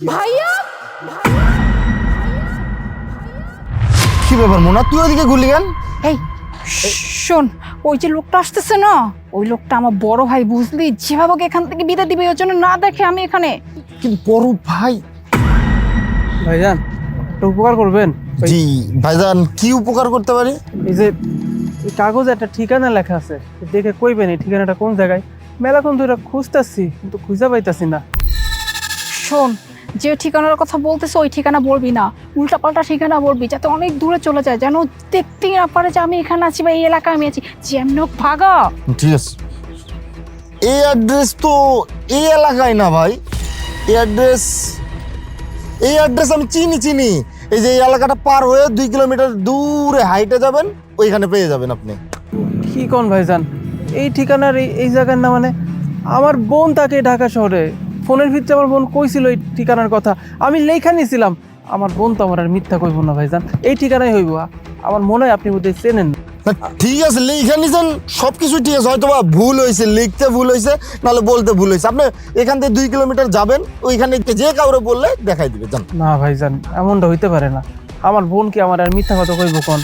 ভাইয়া কি ব্যাপার মোনা, তুই ওইদিকে ঘুরলি কেন? এই শোন, ওই যে লোকটা আসতেছে না, ওই লোকটা আমার বড় ভাই, বুঝলি? যেভাবে ওকে এখান থেকে বিদায় দিবে ওর জন্য না দেখে আমি এখানে। কিন্তু বড় ভাই। ভাইজান একটা উপকার করবেন? জি ভাইজান, কি উপকার করতে পারি? এই যে এই কাগজে একটা ঠিকানা লেখা আছে, দেখে কইবেন এই ঠিকানাটা কোন জায়গায়? মেলাক্ষণ ধরে খুঁজতেছি কিন্তু খুঁজে পাইতাছি না। শোন, যে ঠিকানার কথা বলতেছে ওই ঠিকানা বলবি না, উল্টাপাল্টা ঠিকানা বলবি, যাতে অনেক দূরে চলে যায়, যেন দেখতেই না পারে যে আমি এখানে আছি বা এই এলাকায় আমি আছি। যেমন হোক ভাগা। ঠিক আছে। এই অ্যাড্রেস তো এই এলাকায় না ভাই। এই অ্যাড্রেস আমি চিনি। এই যে এই এলাকাটা পার হয়ে 2 কিলোমিটার দূরে হাইটে যাবেন, ওইখানে পেয়ে যাবেন আপনি। কি কোন ভাইজান, এই ঠিকানার এই জায়গার না? মানে আমার বোন থাকে ঢাকা শহরে, ফোনের ভিতরে আমার বোন কইছিল এই ঠিকানার কথা, আমি লেখা নিয়েছিলাম। আমার বোন তো আমার আর মিথ্যা কইব না ভাইজান, এই ঠিকানাই হইব। আমার মনে হয় আপনি বোধহয় চেনেন। না, ঠিক আছে, লিখে নিছেন, সবকিছু ঠিক আছে, হয়তো বা ভুল হয়েছে, লিখতে ভুল হয়েছে, নাহলে বলতে ভুল হয়েছে। আপনি এখান থেকে 2 কিলোমিটার যাবেন, ওইখানে যে কাউরে বললে দেখাই দিবে। যান। না ভাইজান, এমনটা হইতে পারে না। আমার বোন কি আমার আর মিথ্যা কথা কইব কোন?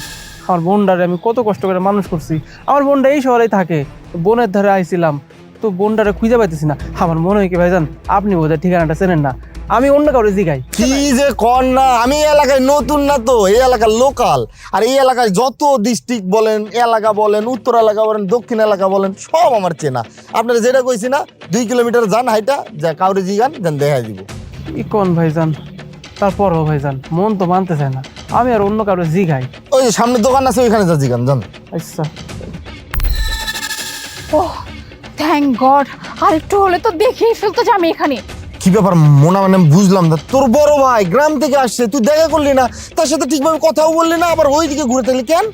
আমার বোনটারে আমি কত কষ্ট করে মানুষ করছি। আমার বোনটা এই শহরেই থাকে, বোনের ধারে আইছিলাম, তো বোনটারে খুঁজে পাইতেছি না। আমার মনে হয় কি ভাইজান, আপনি বোধহয় ঠিকানাটা চেনেন না, আমি অন্য কাউরে জিগাই। কি যে কর না, আমি এই এলাকায় নতুন না তো, এই এলাকার লোকাল। আর এই এলাকায় যত ডিস্ট্রিক্ট বলেন, এলাকা বলেন, উত্তর এলাকা বলেন, দক্ষিণ এলাকা বলেন, সব আমার চেনা। আপনারা যেটা কইছি না, 2 কিলোমিটার যান হাইটা, যা কাউরে জিগান, যান দেখাই দিব। কি কোন ভাইজান? তারপরও ভাইজান মন তো মানতে চায় না, আমি আর অন্য কাউরে জিগাই। ওই যে সামনে দোকান আছে, ওইখানে যা জিগান, যান। আচ্ছা। ওহ থ্যাংক গড, আর একটু হলে তো দেখেই ফেলতো যে আমি এখানে। কি ব্যাপার মোনা, মানে বুঝলাম না, তোর বড় ভাই গ্রাম থেকে আসছে, তুই দেখা করলি না, তার সাথে ঠিকভাবে কথাও বললি না, আবার ওইদিকে ঘুরে থাকলি কেন?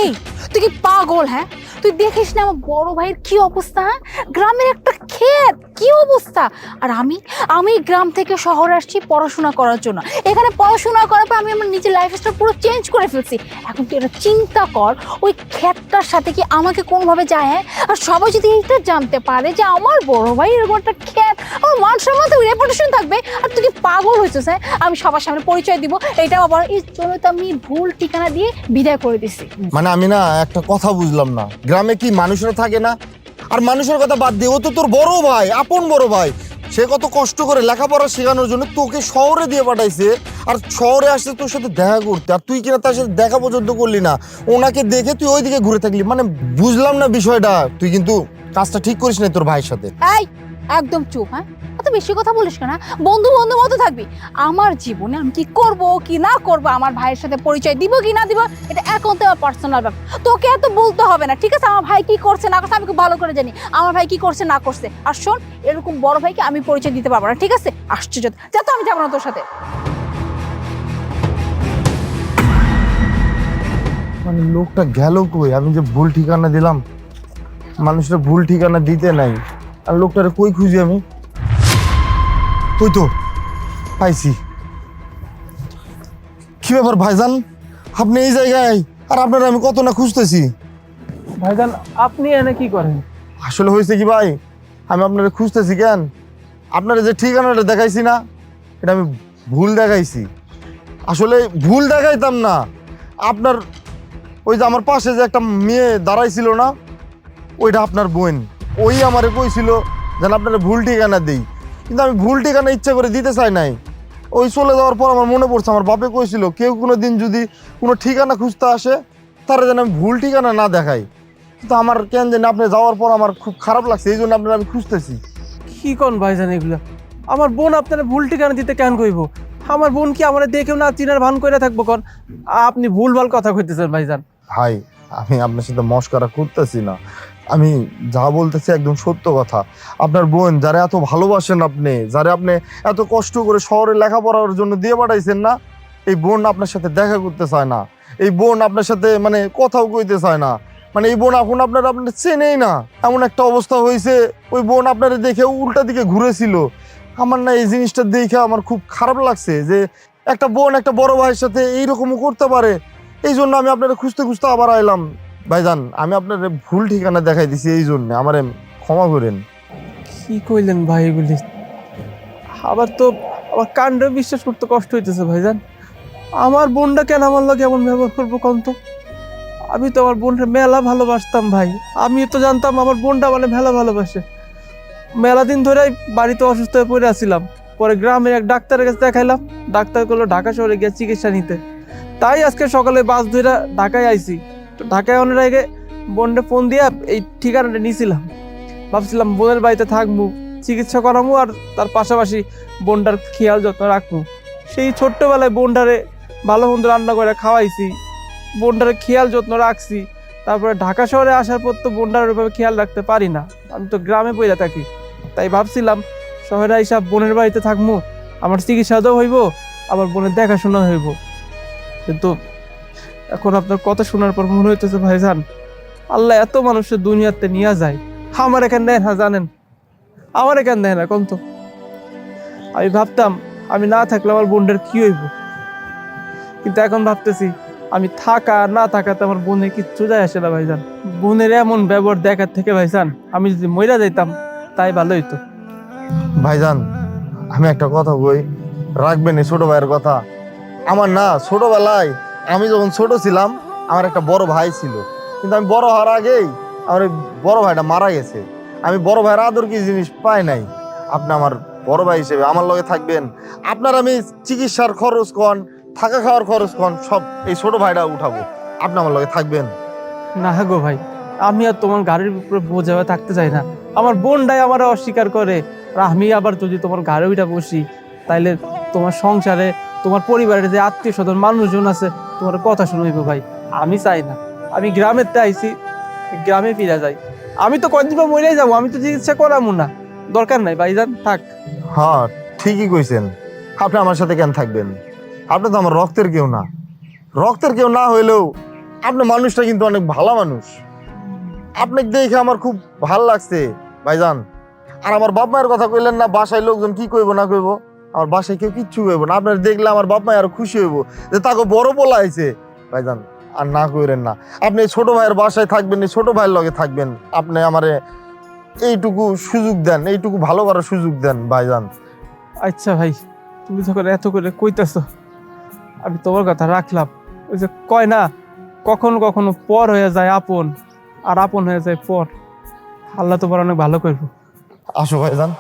এই তুই কি পাগল? হ্যাঁ, তুই দেখিস না আমার বড় ভাইয়ের কি অবস্থা? হ্যাঁ, গ্রামের একটা ক্ষেত, কি অবস্থা! আর আমি আমি গ্রাম থেকে শহরে আসছি পড়াশোনা করার জন্য। এখানে পড়াশোনা করার পর আমি আমার নিজের লাইফস্টাইল পুরো চেঞ্জ করে ফেলছি। এখন তুই এটা চিন্তা কর, ওই ক্ষেতটার সাথে কি আমাকে কোনোভাবে যায়? হ্যাঁ, আর সবাই যদি এইটা জানতে পারে যে আমার বড় ভাই এরকম একটা ক্ষেত, আমার মান সম্মান তো রেপুটেশন থাকবে। আর তুই কি পাগল হয়েছিস? হ্যাঁ, আমি সবার সামনে পরিচয় দিব, এটা আবার এই জন্য তো আমি ভুল ঠিকানা দিয়ে বিদায় করে দিছি। মানে আমি না একটা কথা বুঝলাম না, গ্রামে কি মানুষরা থাকে না? আর মানুষের কথা বাদ দিয়ে, ও তো তোর বড় ভাই, আপন বড় ভাই। সে কত কষ্ট করে লেখাপড়া শেখানোর জন্য তোকে শহরে দিয়ে পাঠাইছে, আর শহরে আসছে তোর সাথে দেখা করতে, আর তুই কিনা তার সাথে দেখা পর্যন্ত করলি না। ওনাকে দেখে তুই ওইদিকে ঘুরে থাকলি, মানে বুঝলাম না বিষয়টা। তুই কিন্তু কাজটা ঠিক করিস না তোর ভাইয়ের সাথে। এই একদম চুপ! হ্যাঁ, এত বেশি কথা বলিস কেন? বন্ধু বন্ধু মতো থাকবি। আমার জীবনে আমি কি করব কি না করব, আমার ভাইয়ের সাথে পরিচয় দিব কি না দিব, এটা একান্ত আমার পার্সোনাল ব্যাপার। তোকে এত বলতে হবে না, ঠিক আছে? আমার ভাই কি করছে না করছে আমি খুব ভালো করে জানি, আমার ভাই কি করছে না করছে। আর শোন, এরকম বড় ভাইকে আমি পরিচয় দিতে পারবো না, ঠিক আছে? আশ্চর্য! যা তো, আমি যাবো না তোর সাথে। মানে লোকটা গেল কই? আমি যে ভুল ঠিকানা দিলাম, মানুষটা ভুল ঠিকানা দিতে নাই, আর লোকটারে কই খুঁজি আমি? ওই তো পাইছি। কি ব্যাপার ভাইজান, আপনি এই জায়গায়, আর আপনারা আমি কত না খুঁজতেছি। ভাইজান আপনি এনে কি করেন? আসলে হয়েছে কি ভাই, আমি আপনারা খুঁজতেছি কেন, আপনারা যে ঠিকানাটা দেখাইছি না, এটা আমি ভুল দেখাইছি। আসলে ভুল দেখাইতাম না, আপনার ওই যে আমার পাশে যে একটা মেয়ে দাঁড়াইছিল না, ওইটা আপনার বোন। ওই আমারে কইছিল যেন আপনারা ভুল ঠিকানা দিই, কিন্তু আমি ভুল ঠিকানা ইচ্ছা করে দিতে চাই নাই। ওই চলে যাওয়ার পর আমার মনে পড়ছে, আমার বাপে কইছিল কেউ কোনো দিন যদি কোনো ঠিকানা খুঁজতে আসে, তারা যেন আমি ভুল ঠিকানা না দেখাই। কিন্তু আমার কেন জানি আপনি যাওয়ার পর আমার খুব খারাপ লাগছে, এই জন্য আপনার আমি খুঁজতেছি। কি কোন ভাইজান এগুলা? আমার বোন আপনারা ভুল ঠিকানা দিতে কেন কইব? আমার বোন কি আমার দেখেও না চিনার ভান করে থাকবো কোন? আপনি ভুলভাল কথা কইতেছেন ভাইজান। ভাই, আমি আপনার সাথে মস্করা করতেছি না, আমি যা বলতেছি একদম সত্য কথা। আপনার বোন যারা এত ভালোবাসেন আপনি, যারা আপনি এত কষ্ট করে শহরে লেখাপড়ার জন্য দিয়ে পাঠাইছেন না, এই বোন আপনার সাথে দেখা করতে চায় না। এই বোন আপনার সাথে মানে কথাও কইতে চায় না। মানে এই বোন এখন আপনার চেনেই না, এমন একটা অবস্থা হয়েছে। ওই বোন আপনার দেখে উল্টা দিকে ঘুরেছিল। আমার না এই জিনিসটা দেখে আমার খুব খারাপ লাগছে যে একটা বোন একটা বড় ভাইয়ের সাথে এইরকমও করতে পারে। এই জন্য আমি আপনারা খুঁজতে খুঁজতে আবার আইলাম। ভাইজান, আমি আপনার ভুল ঠিকানা দেখাই দিছি, এই জন্য আমারে ক্ষমা করেন। কি কইলেন ভাই এগুলি? আবার তো আমার কাণ্ডে বিশ্বাস করতে কষ্ট হইতেছে ভাইজান। আমার বোনটা কেন আমার লগে এমন ব্যবহার করবো কন্ত? আমি তো আমার বোনটা মেলা ভালোবাসতাম ভাই। আমি তো জানতাম আমার বোনটা মানে মেলা ভালোবাসে। মেলা দিন ধরে বাড়িতে অসুস্থ হয়ে পড়ে আসছিলাম। পরে গ্রামের এক ডাক্তারের কাছে দেখাইলাম। ডাক্তার করলো ঢাকা শহরে গিয়ে চিকিৎসা নিতে। তাই আজকে সকালে বাস ধরে ঢাকায় আইছি। তো ঢাকায় অনেক আগে বোনটা ফোন দিয়া এই ঠিকানাটা নিয়েছিলাম। ভাবছিলাম বোনের বাড়িতে থাকবো, চিকিৎসা করাবো, আর তার পাশাপাশি বোনটার খেয়াল যত্ন রাখবো। সেই ছোট্টবেলায় বোনটারে ভালো মন্দ রান্না করে খাওয়াইছি, বোনটারে খেয়াল যত্ন রাখছি। তারপরে ঢাকা শহরে আসার পর তো বোনটার ওইভাবে খেয়াল রাখতে পারি না, আমি তো গ্রামে পড়ে থাকি। তাই ভাবছিলাম শহরে আইসা বোনের বাড়িতে থাকবো, আমার চিকিৎসাও হইব, আবার বোনের দেখাশোনা হইব। কিন্তু এখন আপনার কথা শোনার পর মনে হইতেছে ভাইজান, আল্লাহ এত মানুষের দুনিয়াতে নিয়ে যায়, আমার এখানে দেয় না জানেন, আমার এখানে দেয় না কোন তো। আমি ভাবতাম আমি না থাকলে আমার বোনটার কি হইব, কিন্তু এখন ভাবতেছি আমি থাকা না থাকাতে আমার বোনের কিচ্ছু যায় আসে না ভাইজান। বোনের এমন ব্যবহার দেখার থেকে ভাইজান আমি যদি মইরা যাইতাম তাই ভালো হইতো। ভাইজান, আমি একটা কথা কই, রাখবেন এই ছোট ভাইয়ের কথা। আমার না ছোটবেলায়, আমি যখন ছোট ছিলাম, আমার একটা বড় ভাই ছিল, কিন্তু আমি বড় হওয়ার আগেই আমার ওই বড় ভাইটা মারা গেছে। আমি বড় ভাইয়ের আদর কি জিনিস পাই নাই। আপনি আমার বড় ভাই হিসেবে আমার লগে থাকবেন। আপনার আমি চিকিৎসার খরচ কন, থাকা খাওয়ার খরচ কন, সব এই ছোট ভাইটা উঠাবো। আপনি আমার লগে থাকবেন। না গো ভাই, আমি আর তোমার গাড়ির উপরে বোঝা হয়ে থাকতে চাই না। আমার বোনটাই আমার অস্বীকার করে, আর আমি আবার যদি তোমার গাড়ি উঠা বসি, তাইলে তোমার সংসারে তোমার পরিবারের যে আত্মীয় স্বজন মানুষজন আছে তোমার কথা শুনইব ভাই। আমি চাই না, আমি গ্রামের তে আইছি, গ্রামে ফিরে যাই। আমি তো কদিন পর মরেই যাবো, আমি তো চিকিৎসা করাবো না, দরকার নাই ভাইজান, থাক। হ্যাঁ, ঠিকই কইছেন। আপনি আমার সাথে কেন থাকবেন? আপনি তো আমার রক্তের কেউ না। রক্তের কেউ না হইলেও আপনি মানুষটা কিন্তু অনেক ভালো মানুষ। আপনাকে দেখে আমার খুব ভাল লাগছে ভাইজান। আর আমার বাপ মায়ের কথা কইলেন না, বাসায় লোকজন কি কইব না কইব। আমার বাসায় কেউ কিচ্ছু কইব না। আপনার দেখলে আমার বাপ মায় আরো খুশি হইব যে তাকে বড় পোলা আইছে। ভাইজান, আর না কইরেন না। আপনি এই ছোট ভাইয়ের বাসায় থাকবেন, এই ছোট ভাইয়ের লগে থাকবেন। আপনি আমারে এইটুকু সুযোগ দেন, এইটুকু ভালো করার সুযোগ দেন ভাইজান। আচ্ছা ভাই, তুমি যখন এত করে কইতেছ, আমি তোমার কথা রাখলাম। ওই যে কয় না, কখনো কখনো পর হয়ে যায় আপন, আর আপন হয়ে যায় পর। আল্লাহ তোমার অনেক ভালো করবো। আসো ভাইজান।